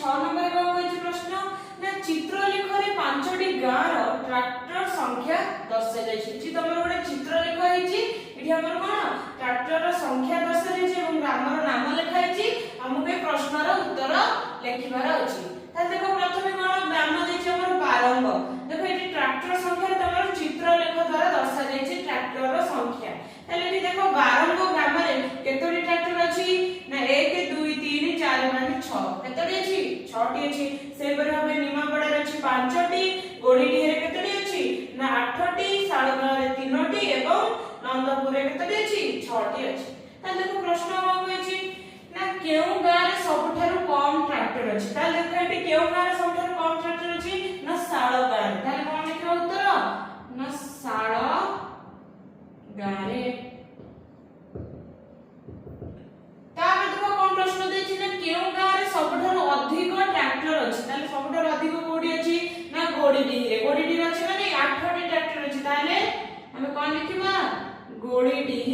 6 number कौन कहछि प्रश्न ना चित्रलेख रे पांचटी गाँव रो ट्रैक्टर संख्या दर्शा जायछि जी तमर गोटे चित्रलेख हेछि एठी हमर कोन ट्रैक्टर रो संख्या दर्शा जायछि एवं ग्राम रो नाम लिखा हेछि हमहु ए प्रश्न रो उत्तर लिखिबार अछि ता देखो प्रथमे कोन ग्राम देछि हमर बारंग देखो एठी ट्रैक्टर संख्या तमर चित्रलेख द्वारा दर्शा जायछि ट्रैक्टर रो संख्या ताले एठी देखो बारंग ग्राम रे केतोटी ट्रैक्टर अछि ना 1 2 3 4 5 6 केतोटी अछि 6 टी अछि से परे हबे निमापड़ा रे अछि 5 टी गोडीडी रे केतोटी अछि ना 8 टी साळगा रे 3 टी एवं नंदपुर रे केतोटी अछि 6 टी अछि ता देखो प्रश्न कोन कहछि ना केउ गाँ रे सबठारु कम ट्रैक्टर अछि ता देखो एटी केउ गाँ रे सबठारु कम ट्रैक्टर अछि ना साळ गाँ रे ताले कोन लिखिबो उत्तर ना साळ गाँ रे तामे देखो कोन प्रश्न देछि ना केउ गाँ रे सबठारु अधिक ट्रैक्टर अछि ताले सबठारु अधिक कोडी अछि ना गोडीडी रे अछि माने 8 टी ट्रैक्टर अछि ताले हमें कोन लिखिबा गोडीडी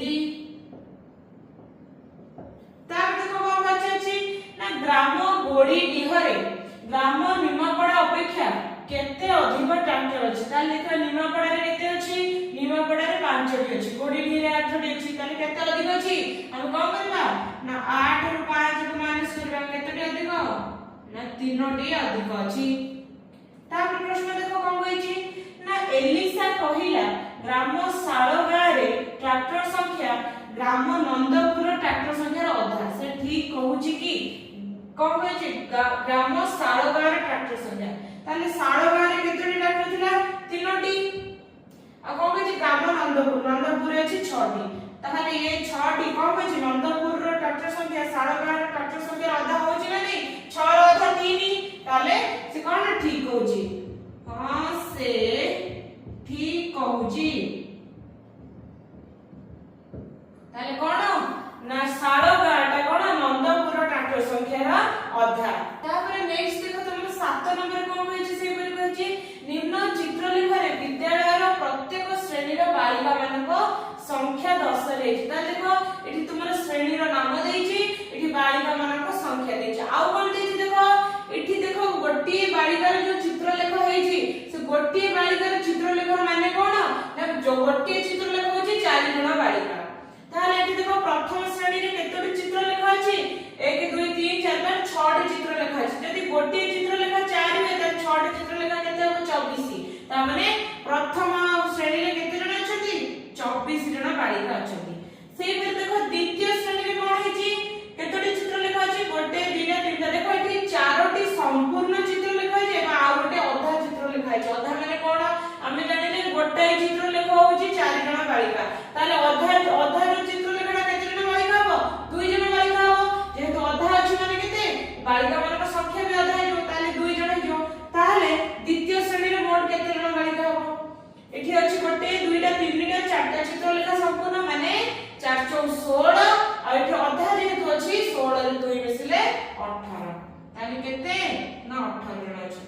तामे देखो कोन अछि ना ग्राम गोडीडी रे ग्राम निमापड़ा अपेक्षा केते अधिक ट्रैक्टर अछि ताले देखो निमापड़ा रे केते अछि निमापड़ा रे 5 टी अछि गोडीडी रे 8 टी अछि ताले केते अधिक अछि हम कोन करबा ना 8 ରୁ 5 को माइनस करबा केते अधिक ना 3 टी अधिक अछि तापर प्रश्न देखो कोन कहछि ना एलिसा कहिला ग्राम साळगा रे ट्रैक्टर संख्या ग्राम नंदपुर ट्रैक्टर संख्या अधा से ठीक कहूछि कि कोन कहछि ग्राम साळगा रे ट्रैक्टर संख्या ताले साळगा रे केते ट्रैक्टर थिला 3 टी आ कोन कहछि ग्राम नंदपुर अछि 6 टी ताहले ये 6 टी कोन कहछि नंदपुर रो ट्रैक्टर संख्या साळगा रे ट्रैक्टर संख्या आधा होछि ना नहीं 6 रो आधा 3 ताले से कोन ठीक होछि हां से ठीक कहूछि ताले कोन ना साळगा टा कोन नंदपुर ट्रैक्टर संख्या रा आधा तापर नेक्स्ट देखो तुम 7 नंबर कोन कहछि से पर कहछि निम्न चित्रलेख रे विद्यालय रो प्रत्येक श्रेणी रो बालिका मानको संख्या दर्शाइ ता देखो एठी तुमर श्रेणी रो नाम देछि एठी बालिका मानको संख्या देछि आउ कोन देछि देखो गोटी बालिका रो जो चित्रलेख हेछि से गोटी बालिका रो चित्रलेख माने कोन ना जो गोटी चित्रलेख होछि 4 जण बालिका ताले एठी देखो प्रथम श्रेणी रे केतोटी चित्रलेख अछि 1 2 3 4 5 6 टी चित्रलेख अछि जदि गोटी चित्रलेख 4 होय त 6 टी चित्रलेख केते हो 24 ता माने प्रथम श्रेणी रे केते जण अछथि 24 जण बालिका अछथि सेहि पर देखो द्वितीय श्रेणी रे कोन हेछि केतोटी चित्रलेख अछि गोटे दिना तीनटा देखो एठी 4 टी संपूर्ण चित्रलेख अछि एबा आ गोटे अधा चित्रलेख अछि अधा माने कोन हम जानिले गोटे चित्रलेख होछि 4 जण बालिका ताले अधा रो चित्रलेखटा केते जण बालिका हो 2 जण बालिका हो जेहेतु अधा अछि माने केते बालिका मानक संख्या भी अधा हो ताले 2 जण हो ताले द्वितीय श्रेणी रे मोट केते जण बालिका हो एठी अछि गोटे दुईटा तीनटा चारटा चित्रलेख संपूर्ण माने 4 4 16 आ एठी अधा जेहेतु अछि 16 रे 2 मिसिले 18 ताले केते ना 18 जण अछि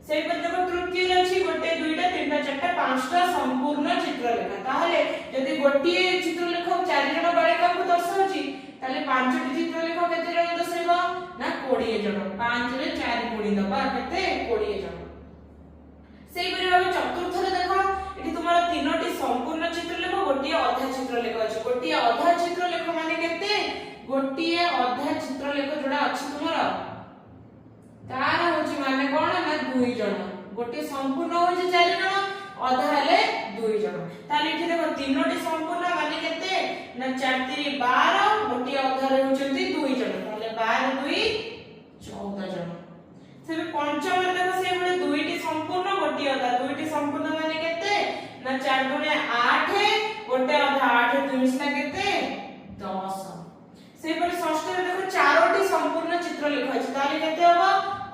सेहि पर देखो तृतीय अछि गोटे दुईटा तीनटा चारटा पांचटा संपूर्ण चित्रलेख ताहले यदि गोटिए चित्रलेख 4 जण बालिका को दर्शाउछि ताले 5 टी चित्रलेख केते जण दर्शाइबो ना 20 जण 5 रे 4 गुणी दबा केते 20 जण सेहि पर भाबे चतुर्थ रे देखो एठी तुम्हारा 3टी संपूर्ण चित्रलेख गोटिए अधा चित्रलेख अछि गोटिए अधा चित्रलेख माने केते गोटिए अधा चित्रलेख जोडा अछि तुम्हारा तार होछि माने कोन ना 2 जण गोटिए संपूर्ण होछि 4 जण अधा हेले 2 जण ताले एठी देखो 3टी संपूर्ण माने केते ना 4 3 12 गोटिए अधा रे होछंती 2 जण ताले 12 2 14 जण सेबे पंचम रे देखो से बडे 2टी संपूर्ण गोटिए अधा 2टी संपूर्ण माने केते ना 4 गुणे 8 गोटे अधा 8 2 मिसला केते 10 से पर षष्ठ रे देखो 4टी संपूर्ण चित्रलेख अछि ताले केते होबो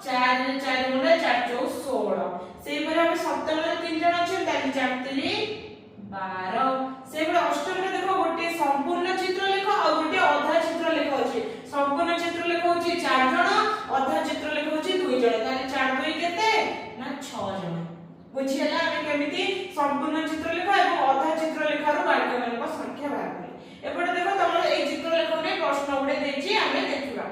4 रे 4 गुणे 4 4 16 से पर हम सप्तम रे 3 जण अछि ताले 4 3 12 से पर अष्टम रे देखो गोटे संपूर्ण चित्रलेख आ गोटे अधा चित्रलेख अछि संपूर्ण चित्रलेख होछि 4 जण अधा चित्रलेख होछि 2 जण ताले 4 2 केते ना 6 जण बुझियला ଆମେ केमिति संपूर्ण चित्रलेख एवं अधा चित्रलेख रो बालिका मानक संख्या बाहर करी एपटे देखो तमरो ए चित्रलेख ने प्रश्न उडे देछि हमें देखिबा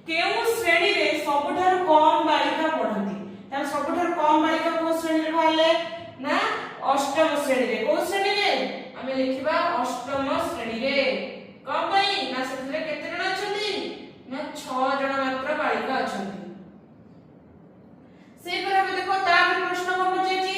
केउ श्रेणी रे ସବୁଠାରୁ କମ ବାଳିକା ପଢନ୍ତି। ତାହେଲେ ସବୁଠାରୁ କମ ବାଳିକା କୋଉ ଶ୍ରେଣୀରେ ବାହାରିଲେ ନା ଅଷ୍ଟମ ଶ୍ରେଣୀରେ। କୋଉ ଶ୍ରେଣୀରେ ଆମେ ଲେଖିବା ଅଷ୍ଟମ ଶ୍ରେଣୀରେ। କଣ ପାଇଁ ନା ସେଥିରେ କେତେ ଜଣ ଅଛନ୍ତି ନା 6 ଜଣ ମାତ୍ର ବାଳିକା ଅଛନ୍ତି। ସେଇପରି ଆମେ ଦେଖ ତାପରେ ପ୍ରଶ୍ନ କଣ ପଚାରିଛି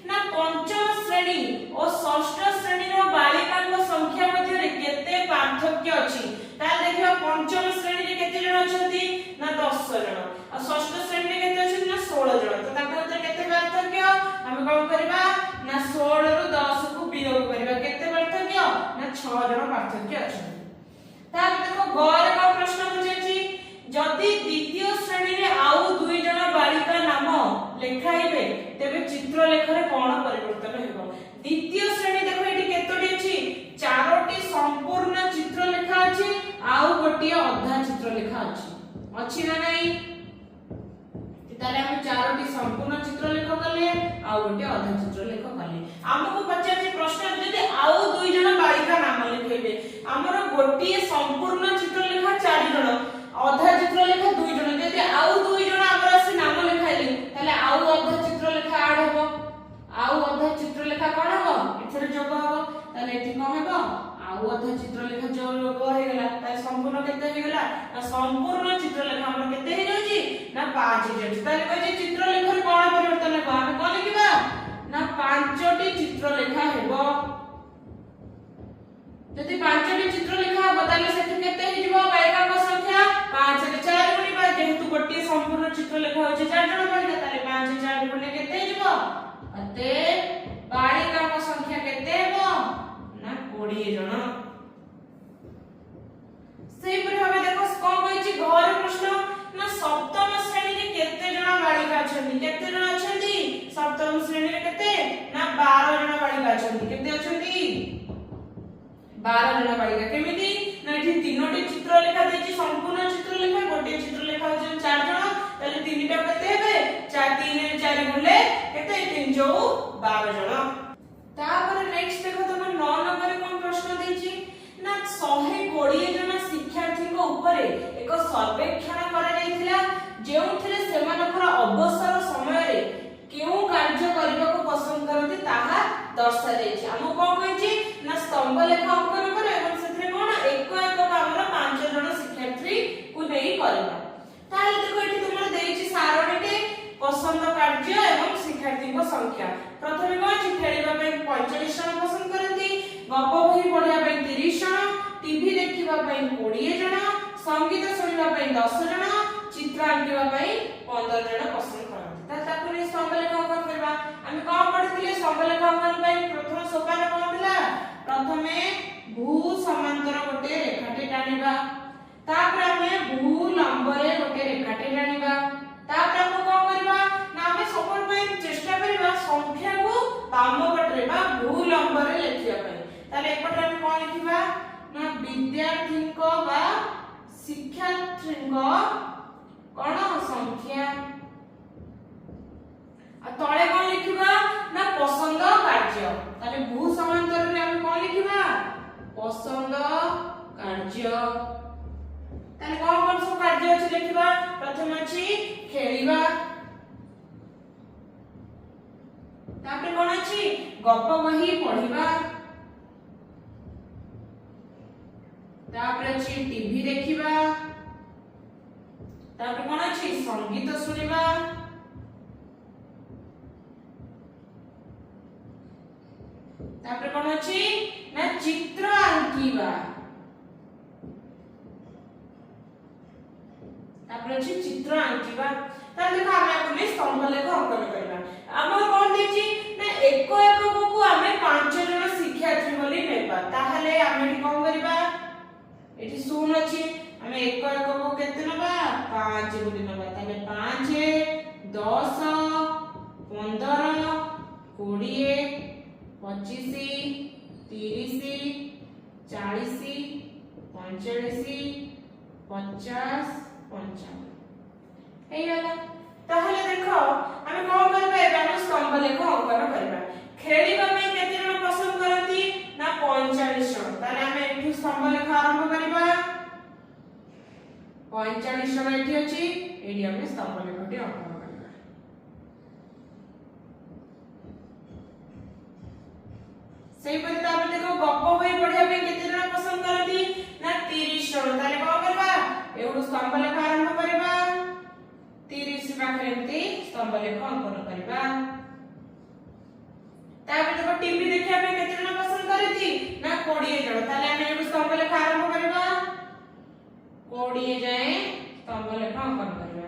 ନା ପଞ୍ଚମ ଶ୍ରେଣୀ ଓ ଷଷ୍ଠ ଶ୍ରେଣୀର ବାଳିକାଙ୍କ ସଂଖ୍ୟା ମଧ୍ୟରେ କେତେ ପାର୍ଥକ୍ୟ ଅଛି। ତାହେଲେ ଦେଖିବା ପଞ୍ଚମ ଶ୍ରେଣୀରେ କେତେ ଜଣ ଅଛନ୍ତି ନା 10 ଜଣ ଆଉ ଷଷ୍ଠ ଶ୍ରେଣୀରେ କେତେ ଅଛନ୍ତି ନା 16 ଜଣ। ତ ତାଙ୍କ ଭିତରେ କେତେ ପାର୍ଥକ୍ୟ ଆମେ କଣ କରିବା ନା 16 ରୁ 10 କୁ ବିয়োଗ କରିବା। କେତେ ପାର୍ଥକ୍ୟ ନା 6 ଜଣ ପାର୍ଥକ୍ୟ ଅଛନ୍ତି। ତାପରେ ଦେଖ ଗରେ କଣ ପ୍ରଶ୍ନ ପଚାରିଛି ଯଦି ଦ୍वितीय ଶ୍ରେଣୀରେ ଆଉ 2 ଜଣ ବାଳିକା ନାମ ଲେଖାଇବେ ତେବେ ଚିତ୍ରଲେଖରେ କଣ ପରିବର୍ତ୍ତନ ହେବ। ଦ୍वितीय ଶ୍ରେଣୀ ଦେଖ ଏଠି କେତୋଟି ଅଛି 4ଟି ସମ୍ପୂର୍ଣ୍ଣ ଚିତ୍ରଲେଖା ଅଛି ଆଉ ଗୋଟିଏ ଅଧା ଚିତ୍ରଲେଖା ଅଛି ନା ନାହିଁ। ତାହେଲେ ଆମେ 4ଟି ସମ୍ପୂର୍ଣ୍ଣ ଚିତ୍ରଲେଖ କଲେ ଆଉ ଗୋଟିଏ ଅଧା ଚିତ୍ରଲେଖ କଲେ। ଆମକୁ ପଚାରିଛି ପ୍ରଶ୍ନ ଯଦି ଆଉ 2 ଜଣ ବାଳିକା ନାମ ଲେଖାଇବେ ଆମର ଗୋଟିଏ ସମ୍ପୂର୍ଣ୍ଣ ଚିତ୍ରଲେଖା 4 ଜଣ ଅଧା ଚିତ୍ରଲେଖା 2 ଜଣ ଯଦି ଆଉ 2 ଜଣ ଆମର ଆସି ନାମ ଲେଖାଇଲେ ତାହେଲେ ଆଉ ଅଧା ଚିତ୍ରଲେଖା ଆଡ ହେବ। ଆଉ ଅଧା ଚିତ୍ରଲେଖା କଣ ହେବ ଏଥିରେ ଯୋଗ ହେବ। ତାହେଲେ ଏଠି କଣ ହେବ ଆଉ ଅଧା ଚିତ୍ରଲେଖା ଯୋଗ ହେଇଗଲା। ତାହେଲେ ସମ୍ପୂର୍ଣ୍ଣ କେତେ ହେଇଗଲା ନା ସମ୍ପୂର୍ଣ୍ଣ ଚିତ୍ରଲେଖା ଆମର କେତେ ହେଇଯାଉଛି ନା 5 ହେଇଯାଉଛି। ତାହେଲେ କହିଛି ଚିତ୍ରଲେଖରେ କଣ ପରିବର୍ତ୍ତନ ହେବ ଆମେ କଣ ଲେଖିବା ନା 5ଟି ଚିତ୍ରଲେଖା ହେବ। ଯଦି 5ଟି ଚିତ୍ରଲେଖା ହେବ ତାହେଲେ ସେଠି କେତେ ହେଇଯିବ ବାଳିକାଙ୍କ ସଂଖ୍ୟା 5 ରେ 4 ଗୁଣିବା। ଯେହେତୁ ଗୋଟିଏ ସମ୍ପୂର୍ଣ୍ଣ ଚିତ୍ରଲେଖା ହେଉଛି 4 ଜଣ ବାଳିକା ତାହେଲେ 5 4 ଗୁଣିଲେ କେତେ ହେଇଯିବ ଅତେ ବାଳିକାଙ୍କ ସଂଖ୍ୟା କେତେ ହେବ ନା 20 ଜଣ। ସେଇପରି ଭାବେ ଦେଖ କଣ କହିଛି ଘରେ ପ୍ରଶ୍ନ ନା ସପ୍ତମ ଶ୍ରେଣୀରେ କେତେ ଜଣ ବାଳିକା ଅଛନ୍ତି। କେତେ ଜଣ ଅଛନ୍ତି ସପ୍ତମ ଶ୍ରେଣୀରେ କେତେ ନା 12 ଜଣ ବାଳିକା ଅଛନ୍ତି। କେତେ ଅଛନ୍ତି 12 ଜଣ ବାଳିକା। କେମିତି ନା ଏଠି 3ଟି ଚିତ୍ରଲେଖା ଦେଇଛି ସମ୍ପୂର୍ଣ୍ଣ ଚିତ୍ରଲେଖା ଗୋଟିଏ ଚିତ୍ରଲେଖା ହେଉଛି 4 ଜଣ। ତାହେଲେ 3ଟା କେତେ ହେବେ 4 3 ରେ 4 ଗୁଣିଲେ କେତେ 3 ଯୋଉ 12 ଜଣ। ତାପରେ ନେକ୍ସଟ ଦେଖ ତମ 9 ନମ୍ବରରେ କୋन ପ୍ରଶ୍ନ ଦେଇଛି ନା 120 ଜଣ ଶିକ୍ଷାର୍ଥୀଙ୍କ ଉପରେ ଏକ ସର୍ବେକ୍ଷଣ କରାଯାଇଥିଲା ଯେଉଁଥିରେ ସେମାନଙ୍କର ଅବସର ସମୟରେ କେଉଁ କାର୍ଯ୍ୟ କରିବାକୁ ପସନ୍ଦ କରନ୍ତି ତାହା ଦର୍ଶାଯାଇଛି। ଆମକୁ କଣ କହିଛି ନା ସ୍ତମ୍ଭ ଲେଖା ଅଙ୍କନ କର ଏବଂ ସେଥିରେ କଣ ଏକ ଏକ କାମର 5 ଜଣ ଶିକ୍ଷାର୍ଥୀକୁ ନେଇ କରିବା। ତାହେଲେ ଦେଖ ଏଠି ତୁମର ଦେଇଛି ସାରଣୀଟେ ପସନ୍ଦ କାର୍ଯ୍ୟ ଏବଂ ଶିକ୍ଷାର୍ଥୀଙ୍କ ସଂଖ୍ୟା। ପ୍ରଥମେ କଣ ଅଛି ଖେଳିବା ପାଇଁ 45 ଜଣ ପସନ୍ଦ କରନ୍ତି, ଗପ ବହି ପଢିବା ପାଇଁ 30 ଜଣ, टीवी देखिबा ପାଇଁ 20 ଜଣ, संगीत सुनिबा ପାଇଁ 10 ଜଣ, चित्र आंकिबा ପାଇଁ 15 ଜଣ पसंद करନ୍ତି। ता ताकु ने स्तंभलेख अंकन करबा। हम कोन पढिथिले स्तंभलेख अंकन ପାଇଁ प्रथम सोपान कोन थिला प्रथमे भू समांतर गोटे रेखाटे टाणिबा, तापर हमें भू लंबरे गोटे रेखाटे टाणिबा, तापर हम कोन करबा ना हमें सपोर्ट ପାଇଁ चेष्टा करबा संख्या को बाम पटरे बा भू लंबरे लेखिया ପାଇଁ। ताले एपटे हम कोन लिखिबा ना विद्यार्थीको बा शिक्षार्थीको कोन संख्या आ तळे कोन लिखिबा ना पसंद कार्य। ताले भू समांतर रे हम कोन लिखिबा पसंद कार्य। ताले कोन सब कार्य अछि लिखिबा। प्रथम अछि खेलिबा, तापर कोन अछि गप बही पढिबा, तापर अछि टीवी देखिबा, तापर कोन अछि संगीत सुनिबा, तापर कोन अछि ना चित्र आंकिबा, तापर अछि चित्र आंकिबा। ता देखो हम अपने स्तंभ लेख अंकन करबा। हम कोन देछि ना एको एको को हमें 5 जण शिक्षार्थी बोली नेबा। ताहले हम एठी कोन करबा एठी शून अछि हम एको एको को केते नबा 5 बोली नबा। ताले 5 10 15 20 25 30 40 45 50 55 हे गला। ताहले देखो हम कोन करबा एबे हम स्तंभ लेख अंकन करबा। खेलिबा में केते जण पसंद करती ना 45 जण। ताले हम एठी स्तंभ लेख आरंभ करबा। 45 जन एठी अछि एडी हम स्तंभ लेखटी अंकन करबा। सेही परि तापर देखो गप्प बही पढिया पे केते जन पसंद करती ना 30 जन। ताले कोन करबा एउडू स्तंभ लेख आरंभ करबा 30 पाखरे एमती स्तंभ लेख अंकन करबा। तापर देखो टीवी देखिया पे केते जन पसंद करती ना 20 जन। ताले हम एउडू स्तंभ लेख आरंभ करबा 20 जाए स्तंभ लेख अंकन करबा।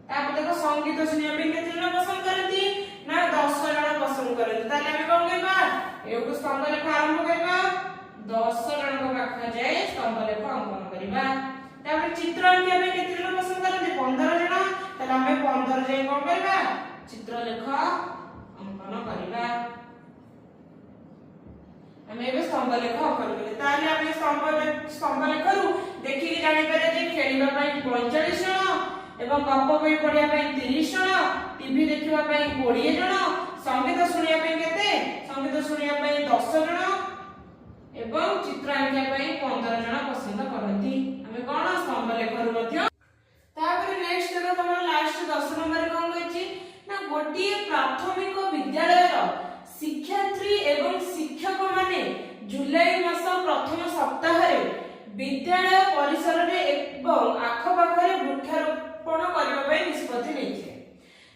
तापर देखो संगीत सुनिया पे केते जन पसंद करती ना 10 जन पसंद करती। ताले हम कोन करबा एउडू स्तंभ लेख आरंभ करबा 10 जन को पाखा जाए स्तंभ लेख अंकन करबा। तापर चित्र आंकिया पे केते जन पसंद करती 15 जन। ताले हम 15 जाए कोन करबा चित्र लेख अंकन करबा। हमें एबे स्तंभ लेख अंकन करले ताले हम स्तंभ लेखरु देखि कि जानि पारे जे खेलिबा पई 45 जन एवं गप्प बही पढिया पई 30 जन, टीवी देखिबा पई 20 जन, संगीत सुनिया पई केते संगीत सुनिया पई 10 जन एवं चित्र आंकिया पई 15 जन पसंद करती। हमें कोन स्तंभ लेखरु मध्य। तापर नेक्स्ट देखो तमर लास्ट 10 नंबर कोन कहछि ना गोटी प्राथमिक विद्यालय रो शिक्षार्थी एवं शिक्षक माने जुलाई मास प्रथम सप्ताह रे विद्यालय परिसर रे एवं आखपाखरे वृक्षारोपण करबा पई निष्पत्ति नेइछे।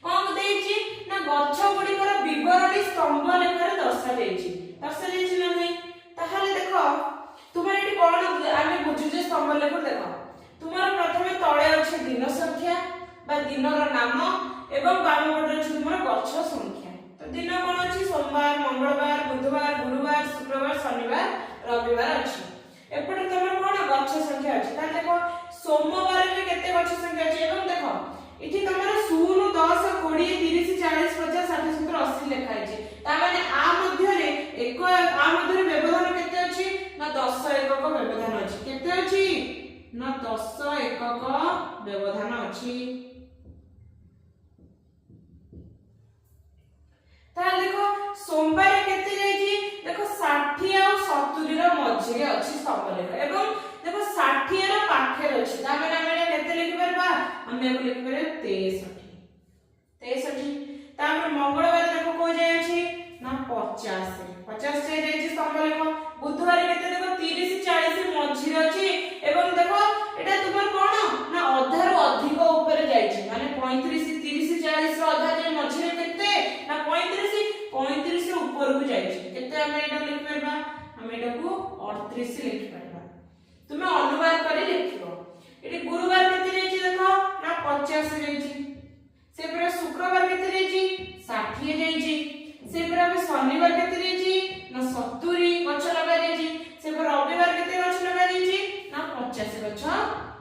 कोन देइछि ना गछ गुडीकर विवरणी स्तंभ लेखरे दर्शा देइछि ना नै। ताहाले देखो तुमर एटी कोन आमे बुझुजे स्तंभ लेख देखो तुमर प्रथमे तळे अछि दिन संख्या बा दिनर नाम एवं बाम पटे अछि तुमर गछ संख्या। तो दिन कोन अछि सोमवार, मंगलवार, बुधवार, गुरुवार, शुक्रवार, शनिवार, रविवार अछि। एपटे तुमर कोन गछ संख्या अछि। ता देखो सोमवार रे केते गछ संख्या अछि एवं देखो इठी तुमर 0 10 20 30 40 50 60 70 80 लेखा अछि। ता माने आ मध्य रे एक आ मध्य रे व्यवधान केते अछि ना 10 एकक व्यवधान अछि। केते अछि ना 10 एकक व्यवधान अछि। ता देखो सोमवार केते जाईची देखो 60 आ 70 रो मझी रे अछि स्तंभ लेख एवं देखो 60 रो पाखे अछि। ता माने हम केते लिखि परबा हम एको लिखि परबे 63 तापर मंगलवार देखो को जाय अछि ना 50 जाय जाईची स्तंभ लेख। बुधवार केते देखो 30 40 मझी रे अछि एवं देखो एटा तुमर कोन ना अधा रो अधिक ऊपर जाईची माने 35 30 40 रो अधा जे मझी रे केते ना 35 ऊपर को जाईची। केते हम एटा लिखि परबा हम एटा को 38 लिखि परबा। तुमे अनुवाद करी लिखिबो। एटी गुरुवार केते जाईची देखो ना 50 जाईची। से पर शुक्रवार केते जाईची 60 जाईची। से पर शनिवार केते जाईची ना 70 गछ लगा जाईची। से पर रविवार केते गछ लगा जाईची ना 50 गछ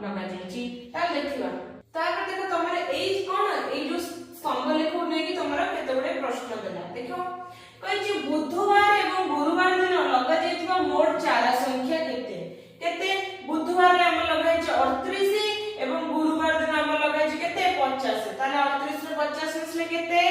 लगा जाईची। ता लिखिबा। तापर देखो तमरे एई कोन एई जो स्तंभ लेखो नै कि तमरा केते बडे प्रश्न देला देखो कहिछि बुधवार एवं गुरुवार दिन लगा जाईतबा मोट चारा संख्या केते बुधवार रे हम लगाइछि 38 एवं गुरुवार दिन हम लगाइछि केते 50। ताले 38 रे 50 मिसले केते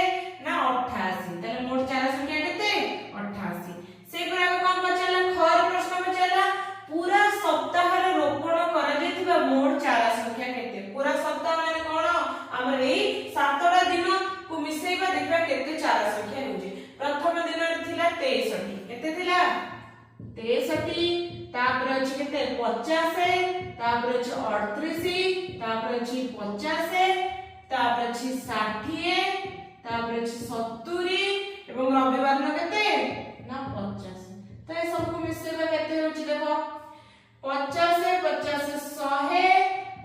ना 88। ताले मोट चारा संख्या केते 88। से पर अब कोन बचला खर प्रश्न बचला पूरा सप्ताह रे रोपण करा जाईतबा मोट चारा संख्या केते। पूरा सप्ताह माने कोन हमर एई 7टा दिन को मिसेइबा देखबा केते चारा संख्या होउची। प्रथम दिन रे थिला 63 केते थिला 63 तापर अछि केते 50 तापर अछि 38 तापर अछि 50 तापर अछि 60 तापर अछि 70 एवं रविवार न केते ना 50। तो ए सब को मिसेबा केते होछि देखो 50 50 100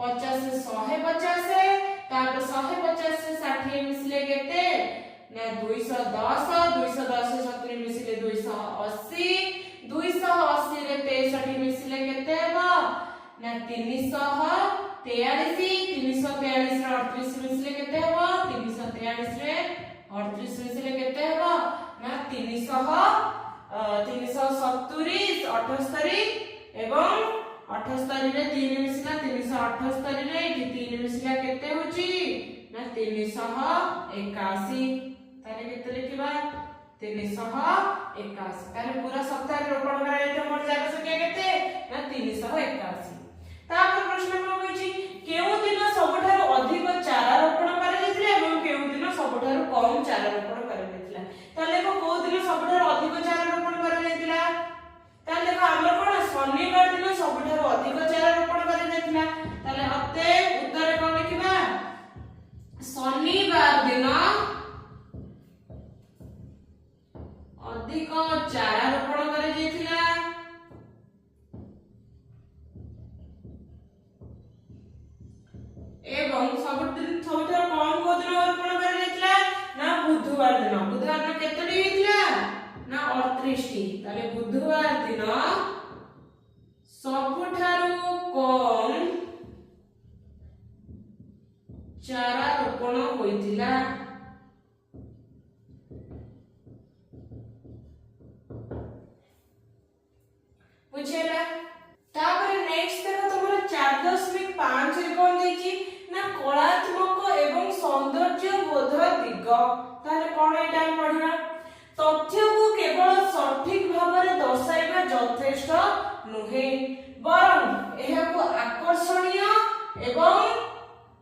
50 150 तापर 150 से 60 मिसले केते ना 210 210 से 70 मिसले 280 280 रे 63 मिसले केते हेबो ना 343 343 रे 38 मिसले केते हेबो 343 रे 38 मिसले केते हेबो ना 370 78 एवं 78 रे 3 मिसला 378 रे 3 मिसला केते होची ना 381। तारे केते लिखिबा 381। तारे पूरा सप्ताह रोपण करा जाय मोर जागा संख्या केते ना 381। ତାପରେ ପ୍ରଶ୍ନ କଣ କହିଛି କେଉଁ ଦିନ ସବୁଠାରୁ ଅଧିକ ଚାରା ରୋପଣ କରାଯାଇଥିଲା ଏବଂ କେଉଁ ଦିନ ସବୁଠାରୁ କମ ଚାରା ରୋପଣ କରାଯାଇଥିଲା। ତାହେଲେ ଦେଖ କୋଉ ଦିନ ସବୁଠାରୁ ଅଧିକ ଚାରା ରୋପଣ କରାଯାଇଥିଲା, ତାହେଲେ ଦେଖ ଆମର କଣ ଶନିବାର ଦିନ ସବୁଠାରୁ ଅଧିକ ଚାରା ରୋପଣ କରାଯାଇଥିଲା। ତାହେଲେ ଅତଏବ ଉତ୍ତର କଣ ଲେଖିବା ଶନିବାର ଦିନ ଅଧିକ ଚାରା ରୋପଣ କରାଯାଇଥିଲା। ଏବଂ ସବୁଠାରୁ କମ କୋଉ ଦିନ ରୋପଣ କରାଯାଇଥିଲା ନା ବୁଧବାର ଦିନ। ବୁଧବାର ଦିନ କେତୋଟି ହେଇଥିଲା ନା 38ଟି। ତାହେଲେ ବୁଧବାର ଦିନ ସବୁଠାରୁ କମ ଚାରା ରୋପଣ ହୋଇଥିଲା। ବୁଝିଲା। ତାପରେ ନେକ୍स्ट देखो तुम्हारा 4.5 रे कोन देछि ना कलात्मक एवं सौंदर्य बोध दिग। ताले कोन एटा हम पढिबा तथ्य को केवल सठिक भाबरे दर्शाइबा यथेष्ट नुहे बरं एहा को आकर्षणीय एवं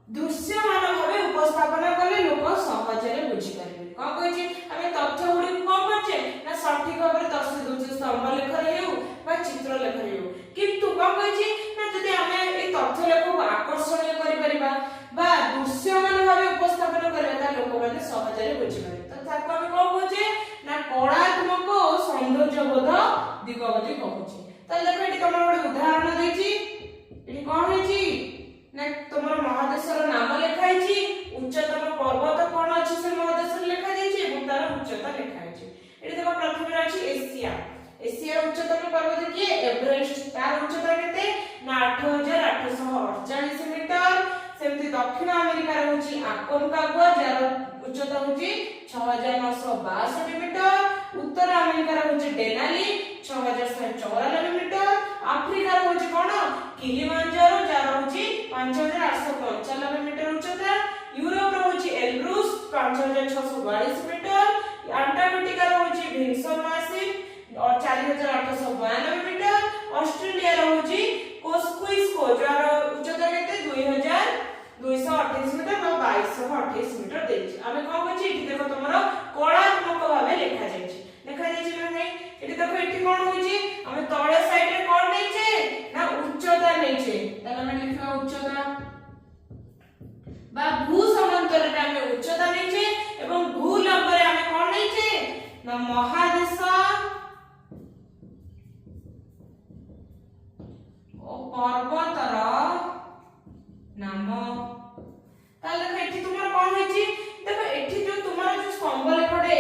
दृश्यमान भाबे उपस्थापन कले लोक सहजरे बुझि पारिबे। कोन कहछि हमें तथ्य गुडी कोन करछे ना सठिक भाबरे दर्शाइ दोछे स्तंभ लेखरे हेउ बा चित्र लेखरे हेउ। किंतु कोन कहछि ना जदि हमें ए तथ्य लेख को आकर्षणीय करि परिबा बा दृश्यमान भाबे उपस्थापन करिबा त लोक माने सहजरे बुझि पारिबे। त ताको हम कोन कहछे ना कलात्मक ओ सौंदर्य बोध दिग बोली कहछे। त देखो एटी तमर गोटे उदाहरण देछि एटी कोन हेछि ना तमर महादेशर नाम लेखाइछि उच्चतम पर्वत कोन अछि से महादेशर लेखा दैछि এবং तार उच्चता लेखाइछि। एटी देखो प्रथम रे अछि एशिया। एशिया उच्चतम पर्वत किए एवरेस्ट। तार उच्चता केते ना 8848 मीटर। सेमति दक्षिण अमेरिका रे होछि आकोनकागुआ जार उच्चता होछि 6962 मीटर। उत्तर अमेरिका रे होछि डेनाली 6194 मीटर। अफ्रीका रे होछि कोन किलिमांजारो जार होछि 5895 मीटर उच्चता। यूरोप रे होछि एल्ब्रुस 5642 मीटर। अंटार्कटिका रे होछि विल्सन मासिव और 4892 मीटर। ऑस्ट्रेलिया रे होछि कोस्क्विस्को जार उच्चता केते 2228 मीटर और 2228 मीटर देछि। हमें कोन कहछि एठी देखो तमरो कलात्मक भाबे लेखा जायछि ना नै। एठी देखो एठी कोन होइछि हमें तळे साइड रे कोन नैछे ना उच्चता नैछे। ताले हमें लिखा उच्चता बा भू समांतर रे हमें उच्चता नैछे एवं भू लंब रे हमें कोन नैछे ना महादेश ओ पर्वतर नाम। ताले देखो एठी तुमर कोन होइछि देखो एठी जो तुमर जो स्तंभ लेखडे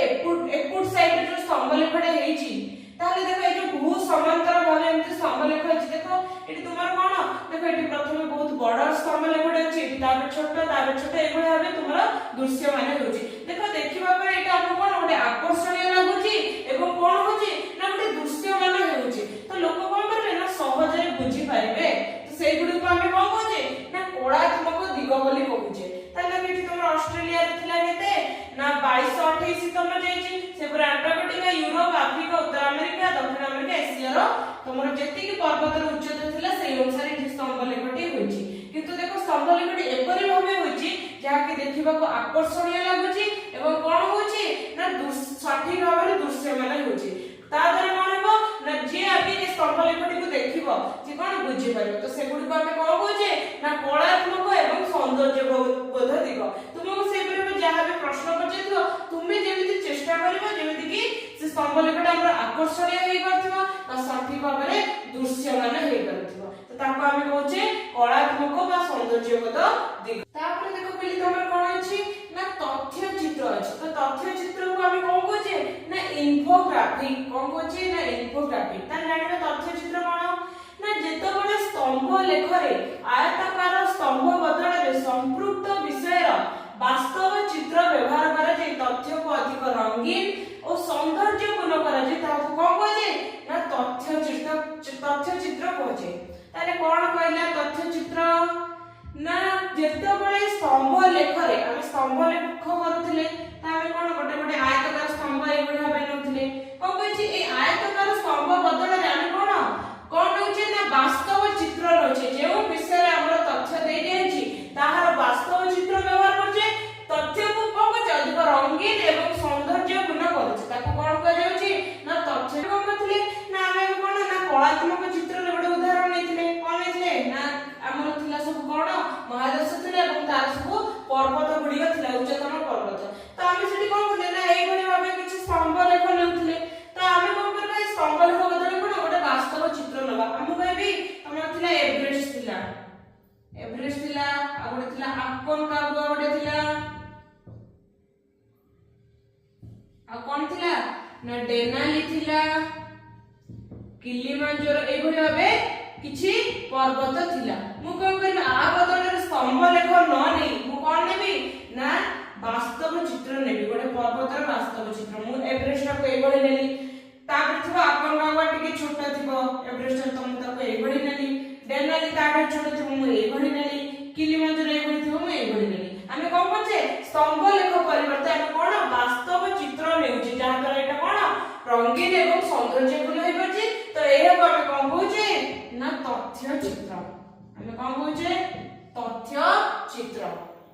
एपुट साइड रे जो स्तंभ लेखडे हेइछि ताले देखो ए जो भू समांतर भाबे एमति स्तंभ लेख अछि। देखो एठी तुमर कोन देखो एठी प्रथमे बहुत बड़ स्तंभ लेखडे अछि एठी तापर छोट एभଳି भाबे तुमर दृश्य माने होछि। देखो देखिबा पर एटा हम कोन ओटे आकर्षणीय लागुछि एवं कोन होछि ना ओटे दृश्य माने होछि। तो लोक कोन करबे ना सहजरे बुझि पारिबे। तो सेइ गुडी को हम कोन कहजे ना कलात्मक दिग बोली कहूचे। ताले एठी तुमर ऑस्ट्रेलिया रे थिला केते ना 2228 तुमर जाईछि से पूरा अंटार्कटिका यूरोप अफ्रीका उत्तर अमेरिका दक्षिण अमेरिका एशिया रो तुमर जेति की पर्वतर उच्चता थिला सेइ अनुसार एठी स्तंभ लेखटी होइछि। किंतु देखो स्तंभ लेखटी एपरि भाबे होइछि जहा कि देखिबा को आकर्षणीय लागुछि एवं कोन होछि ना सठिक भाबरे दृश्य माने होछि। ता द्वारा कोन हेबो ना जे आगे जे स्तंभ लेखटी को देखिबो जे कोन बुझि पारिबो। तो से गुडी को हम कोन कहूचे ना कलात्मक एवं सौंदर्य बोध दिग। तुमको से पर जहा भी प्रश्न पछितो तुमे जेमिति चेष्टा करिबो जेमिति कि से स्तंभ लेखटी हमर आकर्षणीय हेइ करथिबो आ सठिक भाबरे दृश्य माने हेइ करथिबो। तो ताको हम कहूचे कलात्मक बा सौंदर्य बोध दिग। तापर देखो पहले तमर कोन अछि ना तथ्य चित्र अछि। तो तथ्य चित्र को हम कोन कहूचे ना इन्फोग्राफिक। कोन कहूचे ना इन्फोग्राफिक। ता जानिबा तथ्य चित्र कोन ना जेतबेले स्तंभ लेखरे आयताकार स्तंभ बदଳରେ संपृक्त विषयर वास्तव चित्र व्यवहार करा जे तथ्य को अधिक रंगीन और सौंदर्यपूर्ण करा जे ताको कोन कहजे ना तथ्य चित्र कहजे। ताले कोन कहला तथ्य चित्र ना जेतबेले स्तंभ लेखरे हम स्तंभ लेख करूथिले तामे कोन गोटे गोटे आयताकार स्तंभ एबे भाबे नउथिले कोन कहछि ए आयताकार स्तंभ बदଳରେ हम कोन होचे ना वास्तव चित्र रहचे जे ଆକୋନକାଗୁଆ ଗୋଟେ ଥିଲା ଆଉ କଣ ଥିଲା ନା ଡେନାଲି ଥିଲା କିଲିମାଞ୍ଜାରୋ ଏଇଭଳି ଭାବେ କିଛି ପର୍ବତ ଥିଲା ମୁଁ କଣ କରିବି ଆ ବଦଳରେ ସ୍ତମ୍ଭ ଲେଖ ନ ନେଇ ମୁଁ କଣ ନେବି ନା ବାସ୍ତବ ଚିତ୍ର ନେବି ଗୋଟେ ପର୍ବତର ବାସ୍ତବ ଚିତ୍ର ମୁଁ ଏଭରେଷ୍ଟକୁ ଏଇଭଳି ନେଲି ତାପରେ ଥିବ ଆକୋନକାଗୁଆ ଟିକେ ଛୋଟ ଥିବ ଏଭରେଷ୍ଟ ତ ମୁଁ ତାକୁ ଏଇଭଳି ନେଲି ଡେନାଲି ତାଠୁ ଛୋଟ ଥିବ ମୁଁ ଏଇଭଳି ନେଲି କିଲିମାଞ୍ଜାରୋ ଏଇଭଳି ଥିବ ମୁଁ ଏଇଭଳି ନେଲି ଆମେ କଣ କରୁଛେ ସ୍ତମ୍ଭ ଲେଖ ପରିବର୍ତ୍ତେ ଆମେ କଣ ବାସ୍ତବ ଚିତ୍ର ନେଉଛେ ଯାହା ଦ୍ୱାରା ଏଇଟା କଣ ରଙ୍ଗୀନ ଏବଂ ସୌନ୍ଦର୍ଯ୍ୟପୂର୍ଣ୍ଣ ହେଇପାରୁଛି ତ ଏହାକୁ ଆମେ କଣ କହୁଛେ ନା ତଥ୍ୟ ଚିତ୍ର ଆମେ କଣ କହୁଛେ ତଥ୍ୟ ଚିତ୍ର